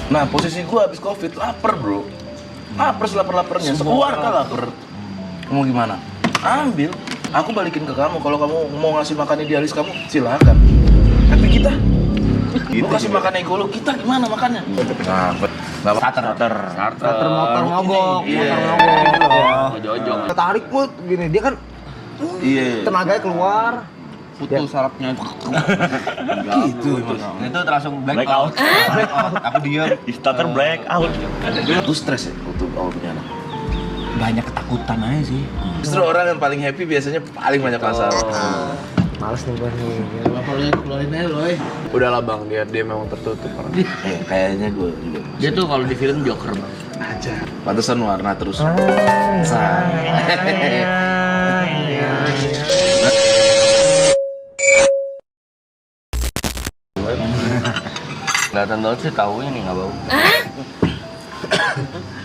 Nah, posisi gua habis Covid lapar, Bro. Lapar selapar-laparnya, sekeluar kan lapar. Mau gimana? Ambil. Aku balikin ke kamu. Kalau kamu mau ngasih makan idealis kamu, silakan. Tapi kita mau kasih makan ego lu, kita gimana makannya? Nah, Starter motor mogok, Iya. motor mogok. Ojok-ojok. Tarik put gini, dia kan iya. tenaganya keluar. Putus sarapnya. Itu Mas. Itu langsung black out. Aku diam. Starter black out. Lu stres ya waktu awal punya anak? Banyak ketakutan aja sih. Justru orang yang paling happy biasanya paling banyak masalah. Males nih gua nih. Bapak lu yang keluarin aja loh. Udahlah bang, dia memang tertutup orang. Kayaknya gue juga. Dia tuh kalau di film Joker, Bang. Aja. Pantesan warna terus. Kelihatan banget sih tahunya nih nggak bau.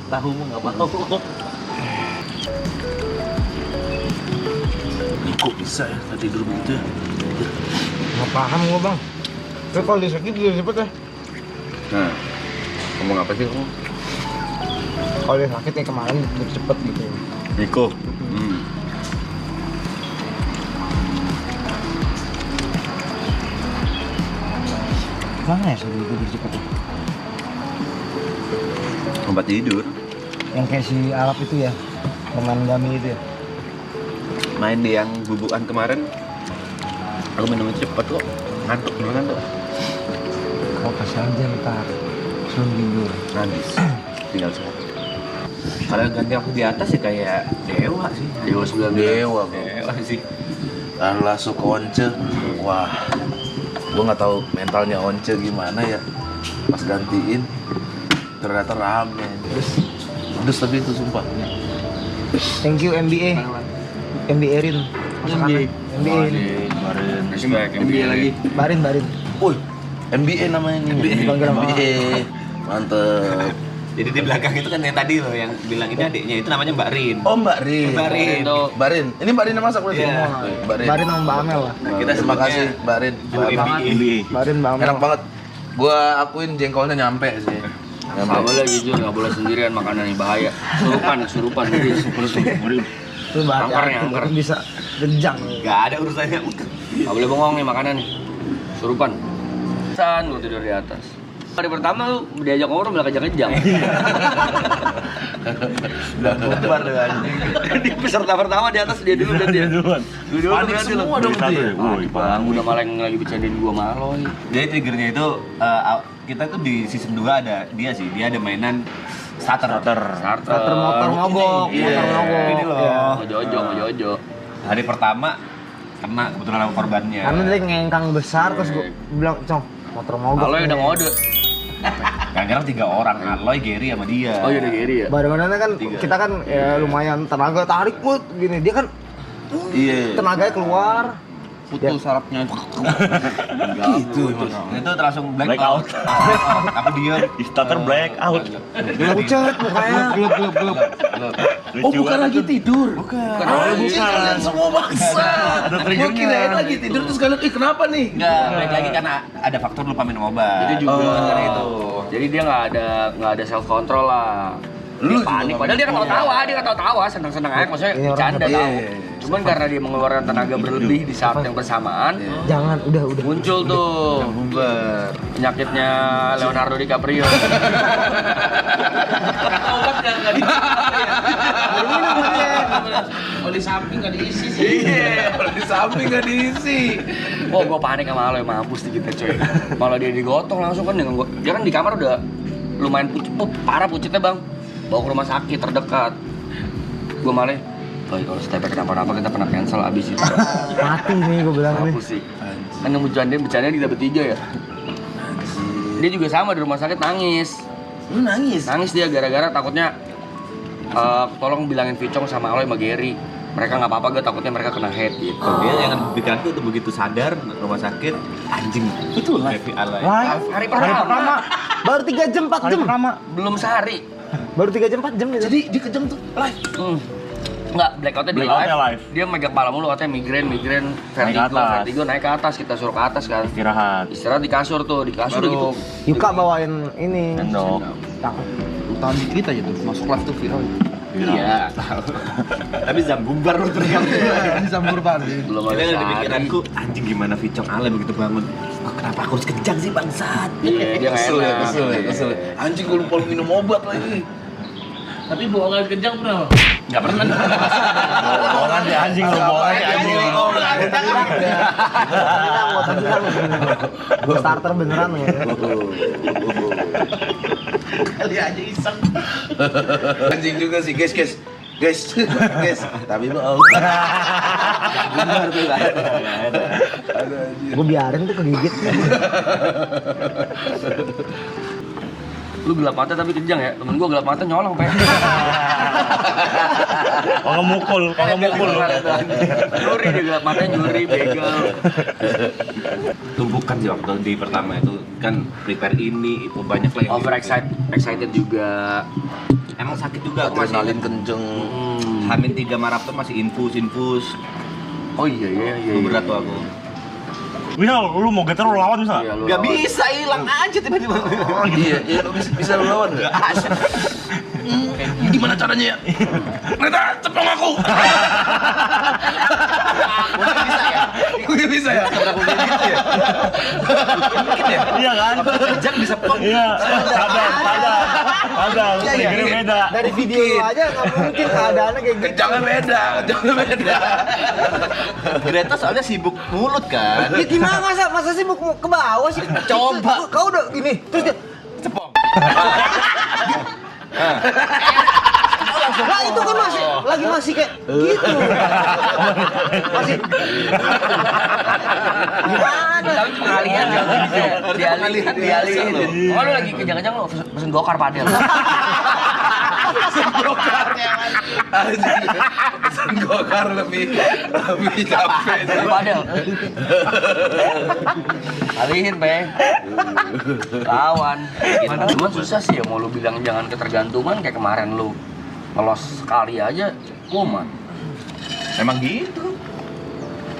Tahu mah nggak bau. Kok bisa ya tadi tidur begitu ya? Nggak paham gua bang. Tapi kalau dia sakit dia cepet ya. Nah, ngomong apa sih kamu? Kalau dia sakit kayak kemarin dia cepet gitu. Niko. Mana ya sih itu dia cepet ya? Tempat tidur. Yang kayak si Arab itu ya, pemain Gami itu ya. Main di yang bubukan kemarin, aku minum cepet kok, ngantuk beneran tuh. Kau kasih aja ntar, suruh tidur. Habis, tinggal sehat. Kalau ganti aku di atas ya kayak dewa sih. Dewa 19. Dewa, Bro. Dewa sih. Langsung ke Once. Wah. Gua nggak tahu mentalnya Once gimana ya. Pas gantiin ternyata rame. Terus tapi itu sumpah. Thank you NBA. NBA Rin. Masakannya. NBA ini. Kemarin. Respect MBA lagi. Barin. Woi, MBA namanya nih. Dipanggil sama MBA. Mantep. Jadi di belakang itu kan yang tadi loh yang bilang ini adiknya itu namanya Mbak Rin. Oh, Mbak Rin. Mbak Rin. Mbak Rin. Ini Mbak Rin yang masak berarti? Iya. Mbak Rin. Barin sama Mbak Amel lah. Nah, kita Terima kasih Mbak Rin. MBA. Barin Mbak Amel. Enak banget. Gua akuin jengkolnya nyampe sih. Nggak boleh jujur, nggak boleh sendirian makanan ini bahaya. Surupan jadi Itu bahasa Angker. bisa gejang. Gak ada urusannya. nggak boleh bengong nih makanan nih. Surupan. San lu tidur di atas. Hari pertama lu diajak ngobrol malah kejang-kejang. Udah bubar tuh anjing. Di peserta pertama di atas dia dulu dan dia duluan. Panik semua dong Satu dia. ya? Woi, Bang, udah malah yang lagi bercandain gua Maloy. Jadi triggernya itu kita tuh di season 2 ada dia sih, dia ada mainan starter. Starter motor mogok, Iya. motor mogok. Ini loh. Iya. Ojo-ojo. Hari pertama kena kebetulan sama korbannya. Karena dia ngengkang besar terus gue bilang, "Cong, motor mogok." Maloy udah nih." ngode. Yang nyerang 3 orang, Aloy, Gary sama dia. Oh iya udah Gary ya. Barengannya kan kita kan ya lumayan tenaga tarik put gini. Dia kan Iya. tenaganya keluar. Putus sarapnya. Itu Mas. Itu langsung black Black out. Aku diam. Starter black out. Pucet mukanya. Oh, bukan lagi tidur. Bukan. Kalian semua maksa. Ada Gua triggernya. kirain lagi tidur terus kalian, kenapa nih? Enggak, balik lagi karena ada faktor lupa minum obat. Itu juga. Karena itu. Jadi dia nggak ada self control lah. Lu Dia panik. juga Padahal dia ketawa, senang-senang aja. Maksudnya Iya, orang bercanda iya, tahu. iya, iya. Cuman karena dia mengeluarkan tenaga berlebih di saat yang bersamaan, Jangan, udah. muncul tuh Bubar. penyakitnya Leonardo DiCaprio. Obat nggak Oli samping nggak diisi sih. Iya, kalau di samping nggak diisi. Oh, gue panik sama lo, mampus di kita coy. Malah dia digotong langsung kan dengan gua. Dia kan di kamar udah lumayan parah pucetnya bang. Bawa ke rumah sakit terdekat. Gue malah, kalau stepnya kenapa-napa kita pernah cancel abis itu. Mati nih gue bilang nih. Mampus sih. Kan yang bercanda kita bertiga ya. Dia juga sama di rumah sakit nangis. Lu nangis? Nangis dia gara-gara takutnya tolong bilangin Vicong sama Aloy sama Gary. Mereka nggak apa-apa, gue takutnya mereka kena hate gitu. Dia yang pikiranku tuh begitu sadar rumah sakit anjing. Itu lah. Heavy Aloy. Hari pertama. Baru 3 jam, 4 jam. Belum sehari. Baru 3 jam, 4 jam gitu. Jadi dia kejam tuh live. Enggak, blackout-nya di Blackout-nya live. live. Dia megang kepala mulu katanya migrain, Naik ke atas. vertigo naik ke atas, kita suruh ke atas kan. Istirahat. Di kasur tuh, di kasur Baru gitu. Yuka bawain ini. Sendok. Tahun dikit aja tuh, masuk live tuh viral. Iya. Tapi Zambubar lu teriak. Sambur banget. Belum Ini ada ada di sehari. pikiranku, anjing gimana Vicong Ale begitu bangun. Oh, kenapa aku harus kejang sih bangsat? Iya, dia nggak Kesel ya, enak. kesel ya, kesel ya. Anjing gue lupa minum obat lagi. Tapi bohongan kejang pernah? Nggak pernah. Bohongan dia anjing lu, bohongan dia anjing. Gue starter beneran ya. Kali aja iseng. Anjing juga sih, guys. Tapi mau. Benar tuh lah. Gue biarin tuh kegigit. Lu gelap mata tapi kejang ya. Temen gua gelap mata nyolong, Pe. Kalau mukul. Nyuri dia gelap matanya nyuri, begal. Tumpukan sih waktu di pertama itu kan prepare ini itu banyak lah yang Excited juga. Emang sakit juga aku masih Adrenalin kenceng. Hamin 3 maraton masih infus. Oh iya. Berat tuh aku. Bisa lu mau getar lu lawan bisa? Iya, lu Gak lawan. bisa hilang aja tiba-tiba. Iya, lu bisa lu lawan nggak? Gimana caranya ya? Neta, cepong aku. Mungkin bisa ya. Iya kan? Kejang bisa pong. Iya, sadar. Negeri beda. Dari video lu aja nggak mungkin keadaannya kayak gitu. Jangan beda. Greta soalnya sibuk mulut kan. Ya gimana masa sih mau ke bawah sih? Coba. Kau udah gini, terus dia Cepong. lah itu kan masih kayak gitu. Masih gimana? Tapi pengalihan dialihin. Oh lu lagi kejang-kejang lu pesen gokar padel. Gokar lebih capek. Pesen padel. Alihin, Pe. Lawan. Cuman susah sih ya mau lu bilang jangan ketergantungan kayak kemarin lu ngelos sekali aja kuman. Emang gitu.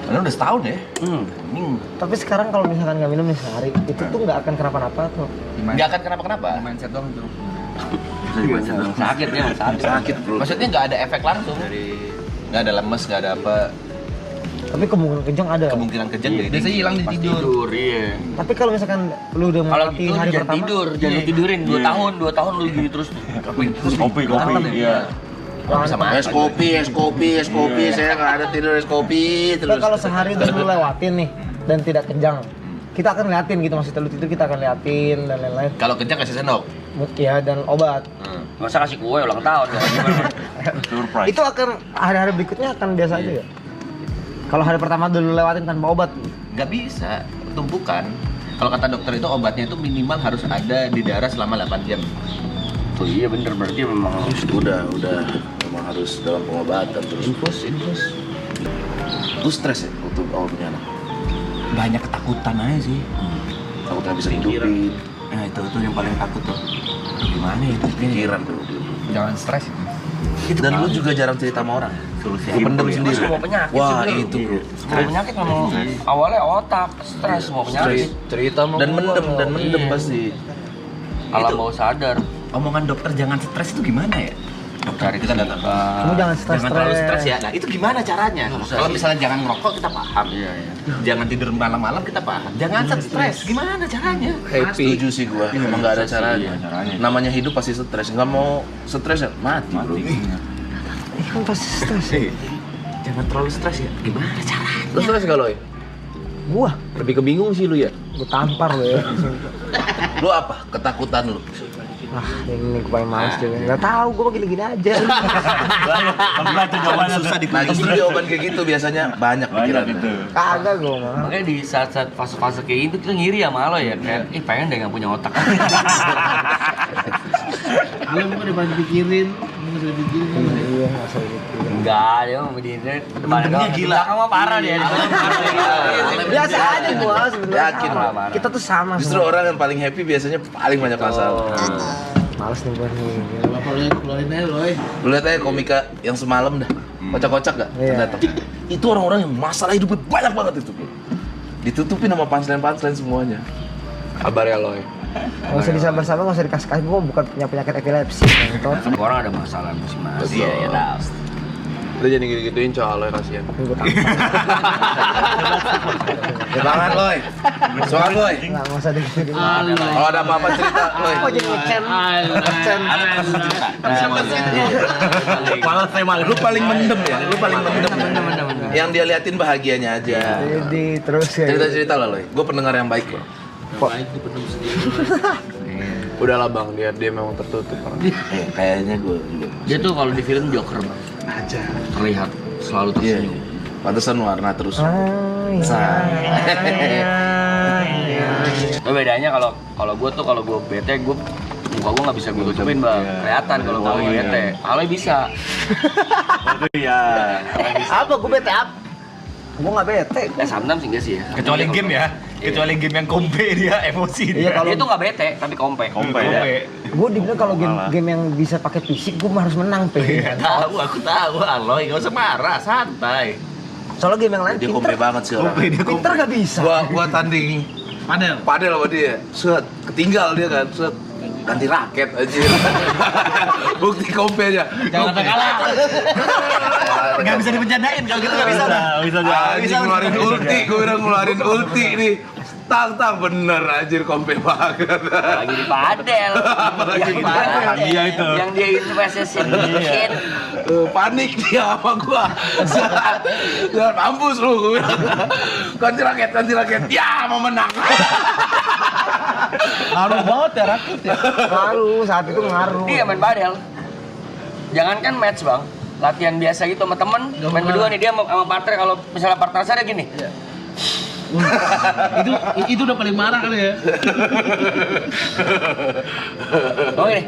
Karena udah setahun ya. Tapi sekarang kalau misalkan nggak minum nih sehari, itu tuh nggak akan kenapa-napa tuh. Nggak akan kenapa-kenapa. Mindset doang tuh. Sakit ya, Sakit, bro. Maksudnya nggak ada efek langsung. Nggak ada lemes, nggak ada apa. Tapi kemungkinan kejang ada. Kemungkinan kejang dari Biasanya hilang di Pas tidur. tidur, iya. Tapi kalau misalkan lu udah Kalau melewati gitu hari jangan pertama, tidur, jangan lu tidurin 2 tahun lu gitu terus. Kopi. Iya. Es kopi. Saya nggak ada tidur es kopi tapi terus. kalau sehari udah lu lewatin nih dan tidak kejang, kita akan liatin gitu, maksudnya lu tidur kita akan liatin dan lain-lain. Kalau kejang kasih sendok. Ya dan obat. Masa kasih kue ulang tahun ya gimana? Surprise. Itu akan hari-hari berikutnya akan biasa aja ya. Kalau hari pertama dulu lewatin tanpa obat, Nggak bisa, tumpukan. Kalau kata dokter itu obatnya itu minimal harus ada di darah selama 8 jam. Tuh iya bener berarti memang udah memang harus dalam pengobatan terus. Infus. Lu stres ya waktu awal punya anak? Banyak ketakutan aja sih. Takutnya bisa hidupin. Nah itu yang paling takut tuh. Aduh, gimana ya itu? Pikiran dulu. Jangan stres itu. Dan lu juga jarang cerita sama orang. Solusi Lu pendem sendiri. semua penyakit Wah, sebenarnya. itu, bro. Semua penyakit memang awalnya otak, stres semua penyakit. Cerita sama Dan gua. mendem Iya. pasti. Alam Itu. bawah sadar. Omongan dokter jangan stres itu gimana ya? Dokter kita datang. kamu jangan stres. Jangan terlalu stres ya. Nah itu gimana caranya? Susah Kalau sih. misalnya jangan ngerokok kita paham. Jangan tidur malam-malam kita paham. Jangan stres. Gimana caranya? Setuju sih gua. Emang nggak ada caranya. Namanya hidup pasti stres. Nggak mau stres ya mati, bro. Kan pasti stres. Jangan terlalu stres ya. Gimana caranya? Lu stres gak lo ya? Gua Lebih kebingung sih lu ya? tampar lo ya. Lu apa? Ketakutan lu? Ini gue paling males juga. Nggak tahu, gue gini-gini aja. Pernah tuh jawabannya Susah tuh. Nah justru jawaban kayak gitu biasanya banyak Banyak pikiran. itu. Kagak gue mah. Makanya di saat-saat fase-fase kayak itu kita ngiri sama lo ya kayak pengen deh nggak punya otak. Belum kan udah banyak pikirin. Belum udah pikirin. Iya, nggak usah gitu. Enggak, dia mau begini depan Mendemnya gila. Kamu parah dia. Biasa aja gua sebenarnya. Yakin, sama. Bang. Kita tuh sama. Justru semua. orang yang paling happy biasanya paling banyak masalah. Males nih gua nih. Bapak lu keluarin aja loh. Lu lihat aja komika yang semalam dah. Kocak-kocak gak? Iya. Datang. Itu orang-orang yang masalah hidupnya banyak banget itu, bro. Ditutupin sama punchline semuanya. Kabar ya Loy. Nggak usah disabar-sabar, nggak usah dikasih-kasih. Gua bukan punya penyakit epilepsi. Gitu. Semua orang ada masalah masing-masing. Iya, ya tahu. Lu jangan gitu-gituin cowok Loy, kasihan. Tapi gua takut. Jangan, Loy. Soal, Loy. Nggak usah digituin. Kalau ada apa-apa cerita, Loy. Kok jadi ngecen? Malah saya malah Lu paling mendem ya? Lu paling mendem. Yang dia liatin bahagianya aja. Jadi terus ya. Cerita-cerita lah, Loy. Gue pendengar yang baik, loh. Baik dipendam sendiri. Udahlah bang, dia memang tertutup orang. Kayaknya gue juga. Dia tuh kalau di film Joker bang. Aja. Terlihat selalu Iya. tersenyum. Pantesan warna terus. Tapi bedanya kalau gue tuh kalau gue bete gue muka gue nggak bisa gue tutupin bang. Kelihatan kalau gue lagi bete. Aloy bisa. Iya. Apa? Gue bete apa? Gue nggak bete. Sometimes enggak sih ya. Kecuali game ya. Kecuali game yang kompe dia emosi Iya, dia. kalau Dia tuh nggak bete tapi kompe. Kompe ya. gue dibilang kalau game yang bisa pakai fisik gue harus menang pe. Tahu, aku tahu Aloy, enggak usah marah, santai. Soalnya game yang lain Dia kompe banget sih orang. pinter gak bisa. Gua tanding Padel. padel sama dia. Set, ketinggal dia kan. Set, ganti raket aja. Bukti kompe aja. Jangan sampai kalah. Enggak bisa dipencandain kalau gitu enggak bisa. Bisa Anjing ngeluarin ulti, gue bilang ngeluarin ulti nih. Tang bener anjir kompe banget. Lagi di padel. Lagi di padel. Dia itu. Yang dia investasi shit. Panik dia sama gua. Jangan mampus lu, gua bilang. Ganti raket. Ya, mau menang. Ngaruh banget ya raket ya. Ngaruh, saat itu ngaruh. Dia main padel. Jangankan match bang, latihan biasa gitu sama temen, main berdua nih dia sama partner. Kalau misalnya partner saya gini, Itu udah paling marah kali ya. oh gini,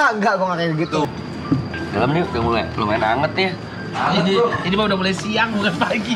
Enggak, gue gak kayak gitu. dalam nih udah mulai lumayan anget nih. Ini mah udah mulai siang bukan pagi.